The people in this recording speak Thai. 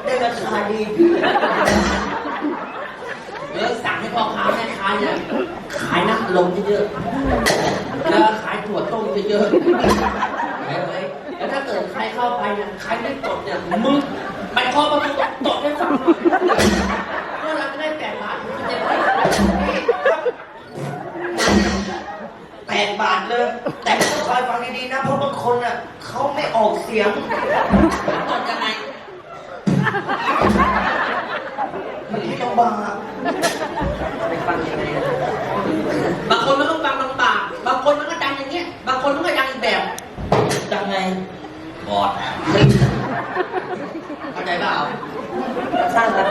ได้ราคาดีสั่งให้พ่อค้าแม่ค้าเนี่ยขายน้ำลมเยอะๆแล้วขายถั่วต้มเยอะๆแล้วถ้าเกิดใครเข้าไปเนี่ยใครไม่ตดเนี่ยมึงไปคอมามึงตดให้ฟังเมื่อเราจะได้8 บาทมันจะได้8 บาทเลยแต่ต้องคอยฟังดีๆนะเพราะบางคนอ่ะเขาไม่ออกเสียงตดยังไงไม่ต้องบ้าไปฟังยังไงบางคนมันต้องฟังลำบากบางคนมันก็ดังอย่างเงี้ยบางคนมันก็ดังอีกแบบดังไงบอดเข้าใจเปล่าสร้างครับ